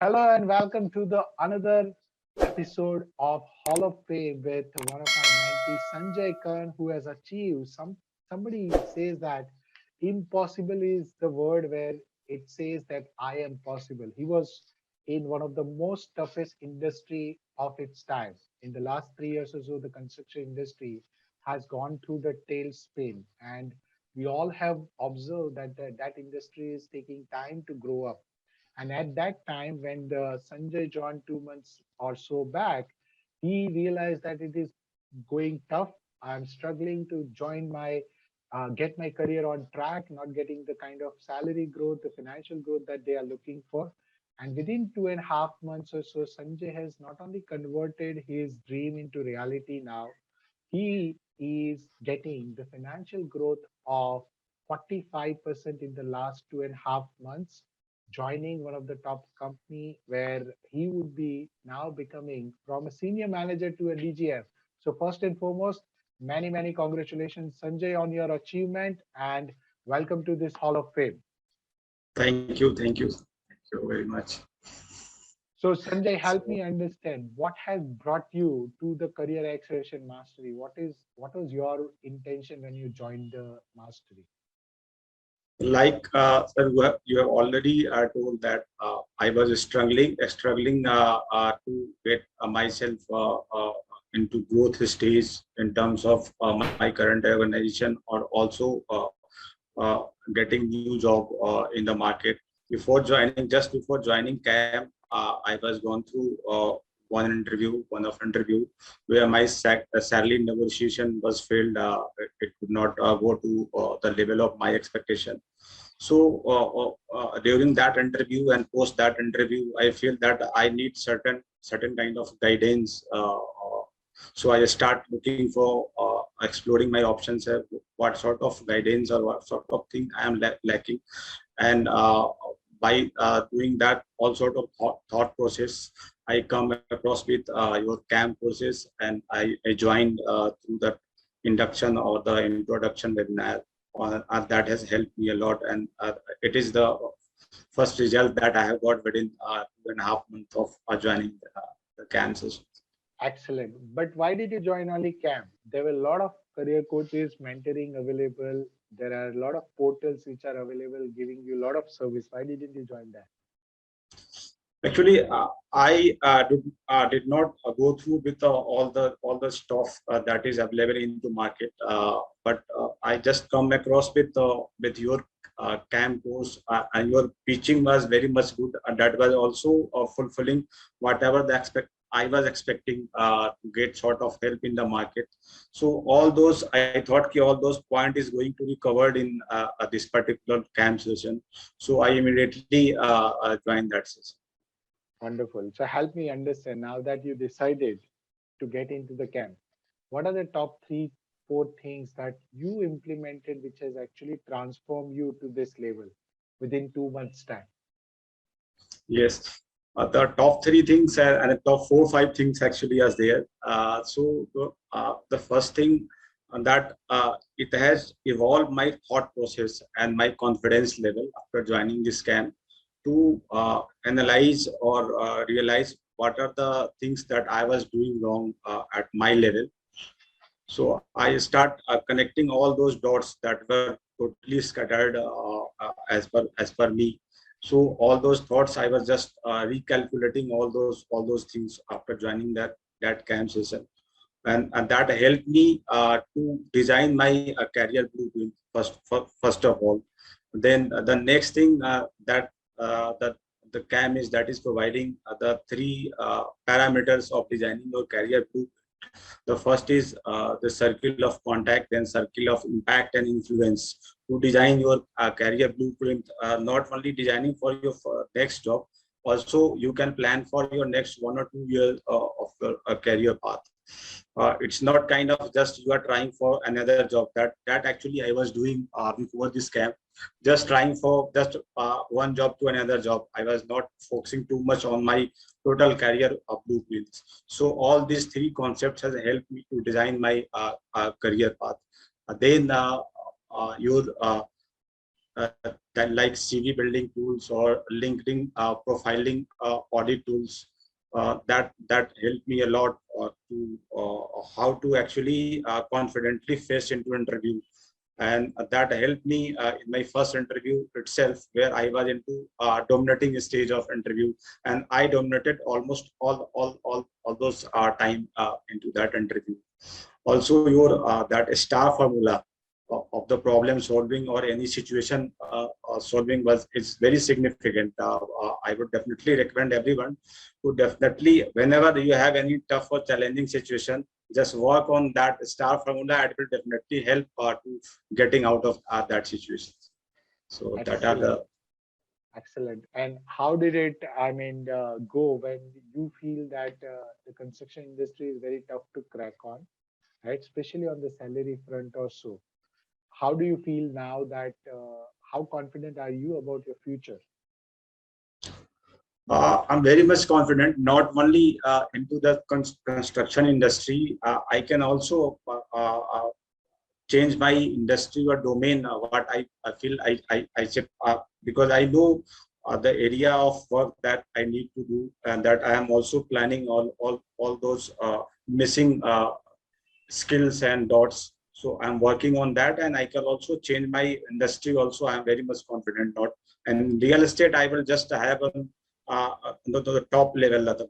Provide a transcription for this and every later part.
Hello and welcome to the another episode of Hall of Fame with one of my mentees, Sanjay Khan, who has achieved somebody says that impossible is the word where it says that I am possible. He was in one of the most toughest industry of its time. In the last 3 years or so, the construction industry has gone through the tailspin, and we all have observed that that industry is taking time to grow up. And at that time, when the Sanjay joined 2 months or so back, he realized that it is going tough. I'm struggling to get my career on track, not getting the kind of salary growth, the financial growth that they are looking for. And within 2.5 months or so, Sanjay has not only converted his dream into reality now, he is getting the financial growth of 45% in the last 2.5 months, joining one of the top company where he would be now becoming from a senior manager to a DGF. So first and foremost, many congratulations, Sanjay, on your achievement and welcome to this Hall of Fame. Thank you very much. So Sanjay, help So, me understand what has brought you to the career acceleration mastery. What was your intention when you joined the mastery? sir, you have already told that I was struggling to get myself into growth stage in terms of my current organization or also uh, getting new job in the market. Just before joining CAM, I was gone through one of interview where my salary negotiation was failed. It could not go to the level of my expectation. So during that interview and post that interview, I feel that I need certain kind of guidance. So I start looking for exploring my options. What sort of guidance or what sort of thing I am lacking, and by doing that all sort of thought process, I come across with your camp process, and I joined through that induction or the introduction webinar. That has helped me a lot, and it is the first result that I have got within 2.5 months of joining the camp session. Excellent. But why did you join only camp? There were a lot of career coaches, mentoring available. There are a lot of portals which are available, giving you a lot of service. Why didn't you join that? Actually, I did not go through with all the stuff that is available into market, but I just come across with your camp course, and your pitching was very much good, and that was also fulfilling whatever the expect I was expecting to get sort of help in the market. So all those I thought all those point is going to be covered in this particular camp session. So I immediately joined that session. Wonderful. So help me understand now that you decided to get into the camp. What are the top three, four things that you implemented which has actually transformed you to this level within 2 months' time? Yes, the top three things and the top 4 5 things actually are there. So the first thing that it has evolved my thought process and my confidence level after joining this camp to analyze or realize what are the things that I was doing wrong at my level. So I start connecting all those dots that were totally scattered as per me. So all those thoughts, I was just recalculating all those things after joining that camp session, and that helped me to design my career blueprint first of all. Then the next thing that the CAM is providing the three parameters of designing your career blueprint. The first is the circle of contact, then circle of impact and influence. To design your career blueprint, not only designing for your next job, also you can plan for your next 1 or 2 years of your career path. It's not kind of just you are trying for another job. That actually I was doing before this camp, just trying for just one job to another job. I was not focusing too much on my total career blueprints. So all these three concepts has helped me to design my career path. Then your that like CV building tools or LinkedIn profiling audit tools. That helped me a lot to how to actually confidently face into interview, and that helped me in my first interview itself, where I was into dominating stage of interview, and I dominated almost all those time into that interview. Also, your that star formula of the problem solving or any situation solving was is very significant. I would definitely recommend everyone to definitely, whenever you have any tough or challenging situation, just work on that star formula. It will definitely help to getting out of that situation. So that are Excellent. the Excellent. And how did it, go when you feel that the construction industry is very tough to crack on, right? Especially on the salary front or so. How do you feel now that, how confident are you about your future? I'm very much confident, not only into the construction industry. I can also change my industry or domain. What I feel I should, because I know the area of work that I need to do, and that I am also planning all those missing skills and dots. So I'm working on that, and I can also change my industry. Also, I'm very much confident. Not and real estate, I will just have the top level of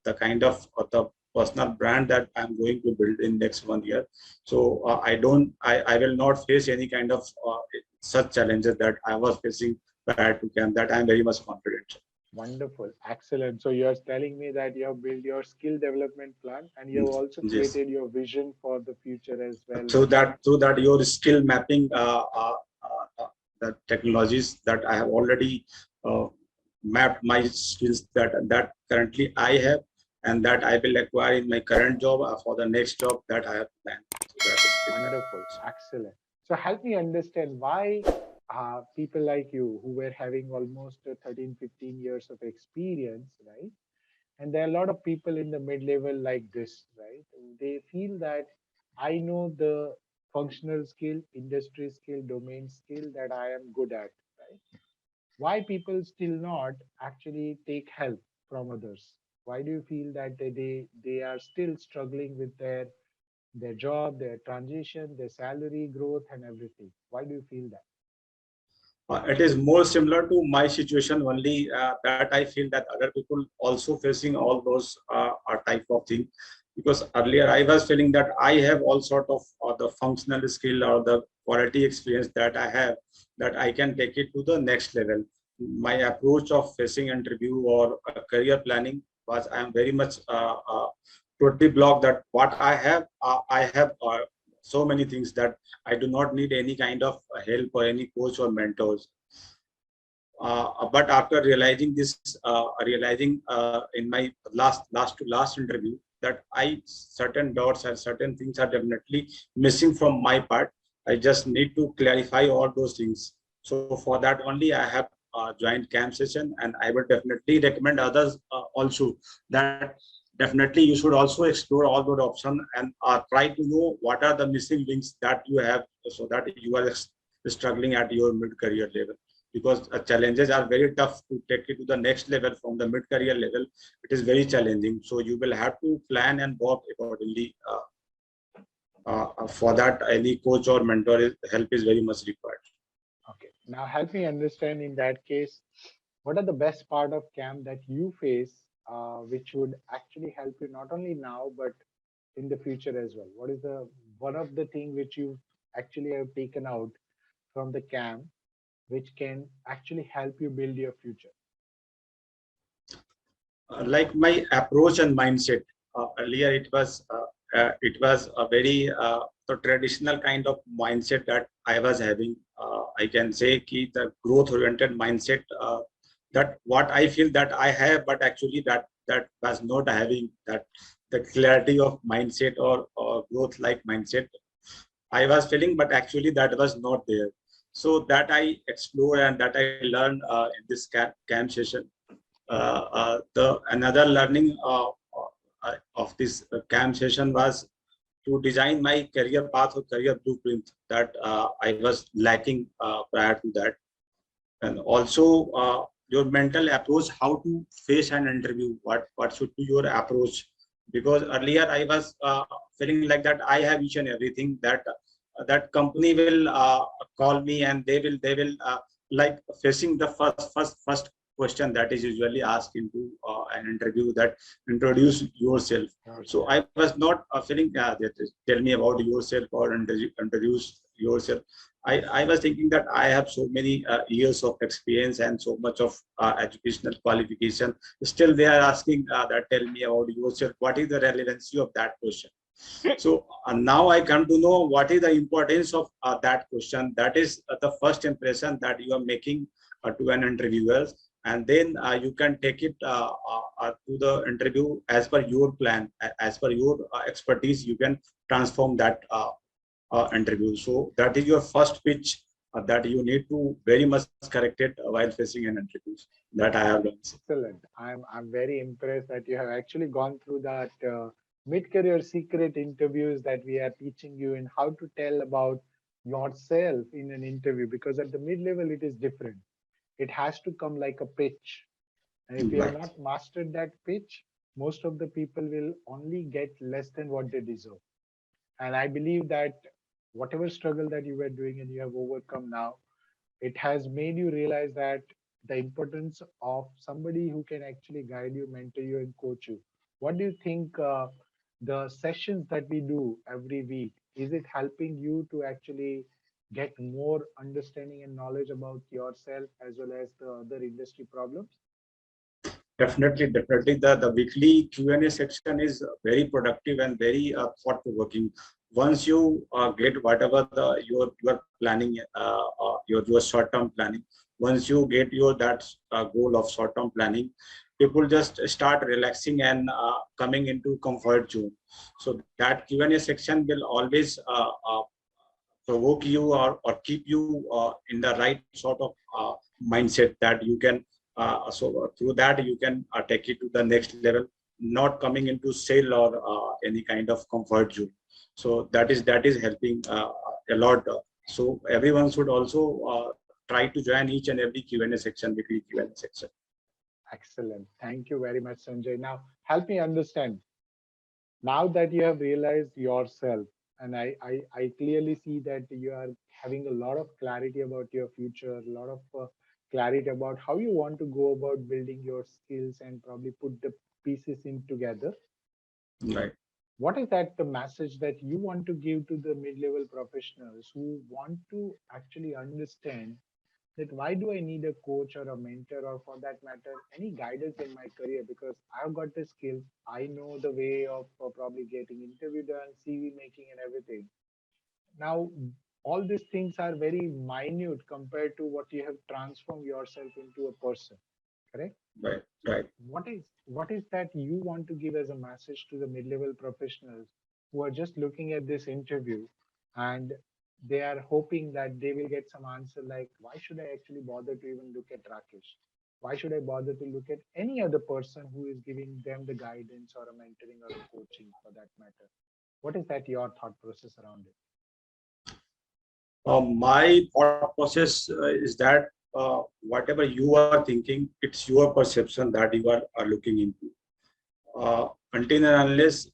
the kind of the personal brand that I'm going to build in next 1 year. So I will not face any kind of such challenges that I was facing prior to camp. That I'm very much confident. Wonderful. Excellent. So you're telling me that you have built your skill development plan and you have also Yes. created your vision for the future as well, Through which that through that your skill mapping the technologies that I have already uh, mapped my skills that currently I have, and that I will acquire in my current job for the next job that I have planned. So that is skill mapping. wonderful. Excellent. So help me understand why people like you who were having almost 13, 15 years of experience, right? And there are a lot of people in the mid-level like this, right? They feel that I know the functional skill, industry skill, domain skill that I am good at, right? Why people still not actually take help from others? Why do you feel that they are still struggling with their job, their transition, their salary growth, and everything? Why do you feel that? It is more similar to my situation only, that I feel that other people also facing all those type of thing. Because earlier I was feeling that I have all sort of the functional skill or the quality experience that I have, that I can take it to the next level. My approach of facing interview or career planning was I am very much totally blocked that what I have so many things that I do not need any kind of help or any coach or mentors. But after realizing this, realizing in my last interview that I certain dots and certain things are definitely missing from my part. I just need to clarify all those things. So for that only I have joined camp session, and I would definitely recommend others also that definitely you should also explore all those options and try to know what are the missing links that you have, so that you are struggling at your mid career level. Because challenges are very tough to take it to the next level. From the mid career level, it is very challenging, so you will have to plan and work accordingly. For that, any coach or mentor help is very much required. Okay. Now help me understand in that case, what are the best part of camp that you face, which would actually help you not only now but in the future as well? What is the one of the thing which you actually have taken out from the camp, which can actually help you build your future? Like my approach and mindset. Earlier, it was a very the traditional kind of mindset that I was having. I can say ki the growth oriented mindset, that what I feel that I have, but actually that was not having that the clarity of mindset or growth like mindset I was feeling, but actually that was not there. So that I explore and that I learned in this camp session. The another learning of this camp session was to design my career path or career blueprint that I was lacking prior to that. And also your mental approach, how to face an interview, what should be your approach. Because earlier I was feeling like that I have each and everything, that that company will call me, and they will like facing the first question that is usually asked into an interview, that introduce yourself. So I was not feeling that tell me about yourself or introduce yourself. I was thinking that I have so many years of experience and so much of educational qualification. Still, they are asking that tell me about yourself. What is the relevancy of that question? So now I come to know what is the importance of that question. That is the first impression that you are making to an interviewer, and then you can take it to the interview as per your plan, as per your expertise. You can transform that interview. So that is your first pitch that you need to very much correct it while facing an interview. That I have done. Excellent. I'm very impressed that you have actually gone through that mid-career secret interviews that we are teaching you in how to tell about yourself in an interview, because at the mid-level it is different. It has to come like a pitch. And if you have Right. not mastered that pitch, most of the people will only get less than what they deserve. And I believe that whatever struggle that you were doing and you have overcome now, it has made you realize that the importance of somebody who can actually guide you, mentor you, and coach you. What do you think the sessions that we do every week, is it helping you to actually get more understanding and knowledge about yourself as well as the other industry problems? Definitely. The weekly Q&A section is very productive and very thought-provoking. Once you get whatever you are planning, your short-term planning. Once you get your that goal of short-term planning, people just start relaxing and coming into comfort zone. So that Q&A section will always provoke you, or keep you in the right sort of mindset that you can through that you can take it to the next level, not coming into sale or any kind of comfort zone. So that is helping a lot. So everyone should also try to join each and every Q&A section, weekly Q&A section. Excellent. Thank you very much, Sanjay. Now, help me understand. Now that you have realized yourself, and I clearly see that you are having a lot of clarity about your future, a lot of clarity about how you want to go about building your skills and probably put the pieces in together. Right. What is that the message that you want to give to the mid-level professionals who want to actually understand that why do I need a coach or a mentor, or for that matter, any guidance in my career? Because I've got the skills, I know the way of probably getting interview done, CV making, and everything. Now, all these things are very minute compared to what you have transformed yourself into a person. Correct? Right. So, Right. what is that you want to give as a message to the mid-level professionals who are just looking at this interview and they are hoping that they will get some answer like, why should I actually bother to even look at Rakesh? Why should I bother to look at any other person who is giving them the guidance or a mentoring or a coaching for that matter? What is that your thought process around it? My thought process is that whatever you are thinking, it's your perception that you are looking into. Until and unless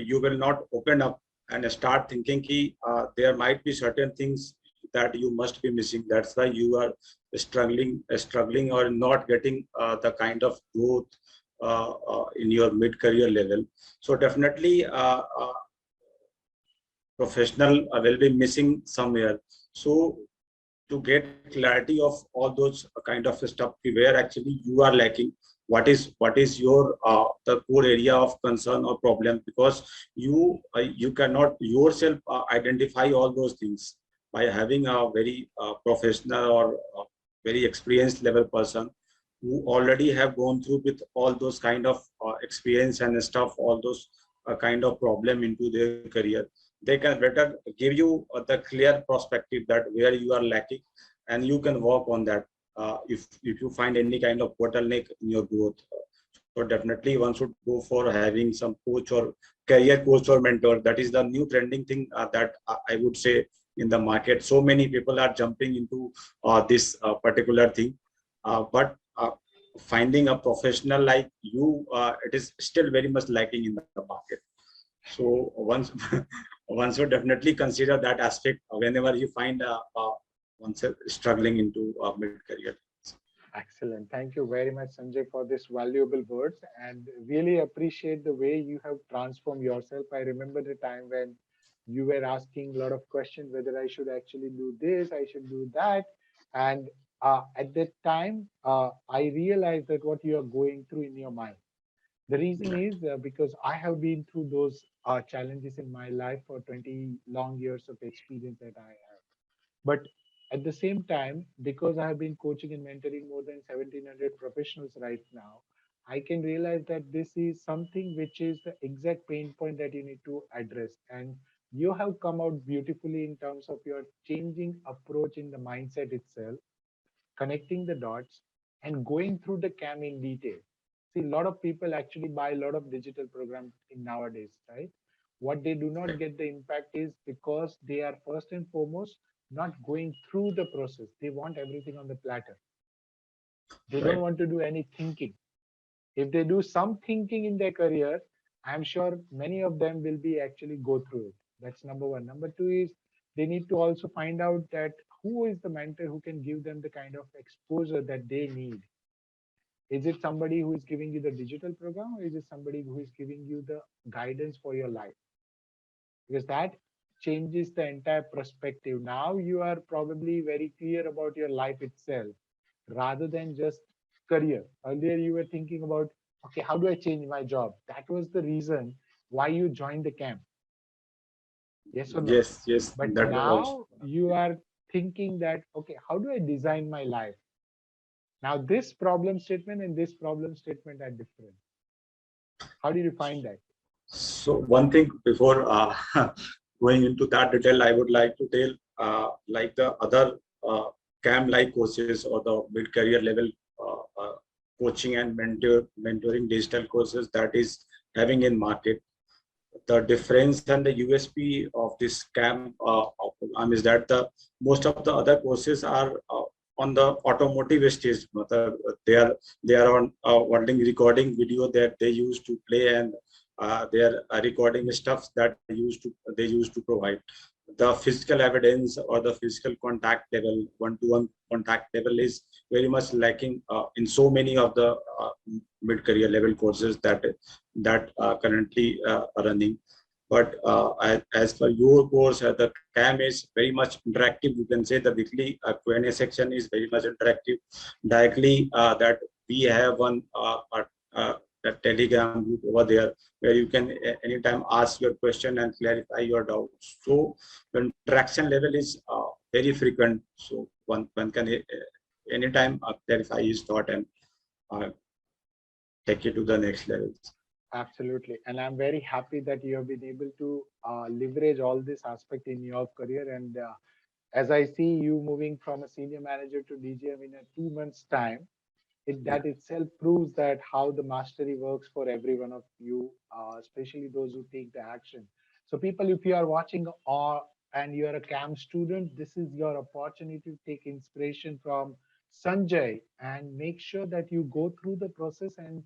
you will not open up and start thinking there might be certain things that you must be missing. That's why you are struggling or not getting the kind of growth in your mid-career level. So definitely professional will be missing somewhere. So to get clarity of all those kind of stuff, where actually you are lacking, what is your the core area of concern or problem, because you cannot yourself identify all those things by having a very professional or very experienced level person who already have gone through with all those kind of experience and stuff, all those kind of problem into their career. They can better give you the clear perspective that where you are lacking, and you can work on that if you find any kind of bottleneck in your growth. So definitely one should go for having some coach or career coach or mentor. That is the new trending thing that I would say in the market. So many people are jumping into this particular thing, but finding a professional like you, it is still very much lacking in the market. So once one should definitely consider that aspect whenever you find oneself struggling into mid-career. Excellent. Thank you very much, Sanjay, for this valuable words and really appreciate the way you have transformed yourself. I remember the time when you were asking a lot of questions whether I should actually do this, I should do that. And at that time, I realized that what you are going through in your mind. The reason is because I have been through those challenges in my life for 20 long years of experience that I have. But at the same time, because I have been coaching and mentoring more than 1,700 professionals right now, I can realize that this is something which is the exact pain point that you need to address. And you have come out beautifully in terms of your changing approach in the mindset itself, connecting the dots, and going through the CAM in detail. See, a lot of people actually buy a lot of digital programs in nowadays, right? What they do not get the impact is because they are first and foremost not going through the process. They want everything on the platter. They don't Right. want to do any thinking. If they do some thinking in their career, I'm sure many of them will be actually go through it. That's number one. Number two is they need to also find out that who is the mentor who can give them the kind of exposure that they need. Is it somebody who is giving you the digital program, or is it somebody who is giving you the guidance for your life? Because that changes the entire perspective. Now you are probably very clear about your life itself rather than just career. Earlier you were thinking about, okay, how do I change my job? That was the reason why you joined the camp. Yes or no? Yes, yes, But that was also. now you are thinking that, okay, how do I design my life? Now this problem statement and this problem statement are different. How did you find that? So one thing before going into that detail, I would like to tell, like the other CAM-like courses or the mid-career level coaching and mentoring digital courses that is having in market. The difference and the USP of this CAM program is that the most of the other courses are on the automotive stage. They are on only recording video that they use to play, and they are recording stuff that they used to provide. The physical evidence or the physical contact level, one-to-one contact level, is very much lacking in so many of the mid-career level courses that currently are running. But as for your course, the CAM is very much interactive. You can say the weekly Q&A section is very much interactive. Directly, that we have one a Telegram group over there where you can anytime ask your question and clarify your doubts. So the interaction level is very frequent. So one can anytime clarify his thought and uh, take it to the next levels. Absolutely. And I'm very happy that you have been able to leverage all this aspect in your career. And as I see you moving from a senior manager to DGM in a 2 months' time, that itself proves that how the mastery works for every one of you, especially those who take the action. So, people, if you are watching or and you are a CAM student, this is your opportunity to take inspiration from Sanjay and make sure that you go through the process and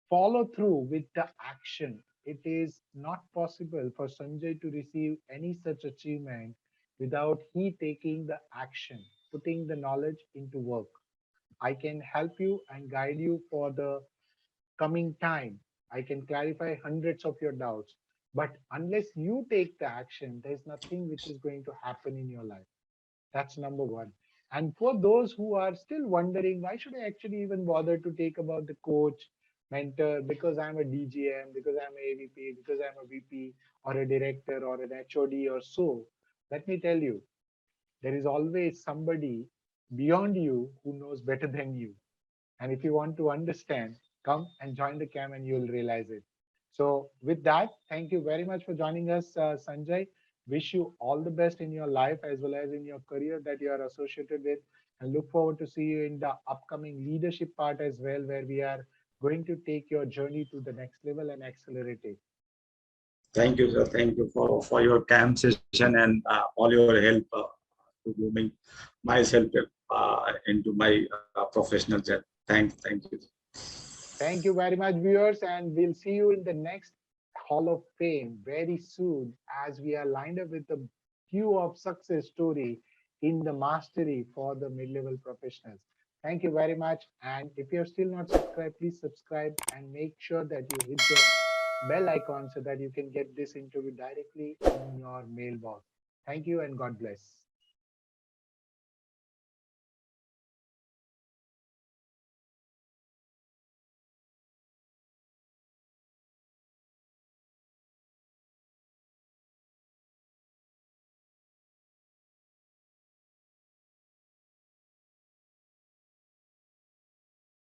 follow through with the action. It is not possible for Sanjay to receive any such achievement without he taking the action, putting the knowledge into work. I can help you and guide you for the coming time. I can clarify hundreds of your doubts. But unless you take the action, there's nothing which is going to happen in your life. That's number one. And for those who are still wondering, why should I actually even bother to take about the coach, mentor, because I'm a DGM, because I'm a AVP, because I'm a VP or a director or an HOD or so, let me tell you, there is always somebody beyond you who knows better than you. And if you want to understand, come and join the camp and you'll realize it. So, with that, thank you very much for joining us, Sanjay. Wish you all the best in your life as well as in your career that you are associated with. And look forward to see you in the upcoming leadership part as well, where we are going to take your journey to the next level and accelerate it. Thank you, sir. Thank you for your camp session and all your help to grooming myself into my professional journey. Thank you. Thank you very much, viewers, and we'll see you in the next Hall of Fame very soon as we are lined up with a few of success story in the mastery for the mid-level professionals. Thank you very much. And if you're still not subscribed, please subscribe and make sure that you hit the bell icon so that you can get this interview directly in your mailbox. Thank you and God bless.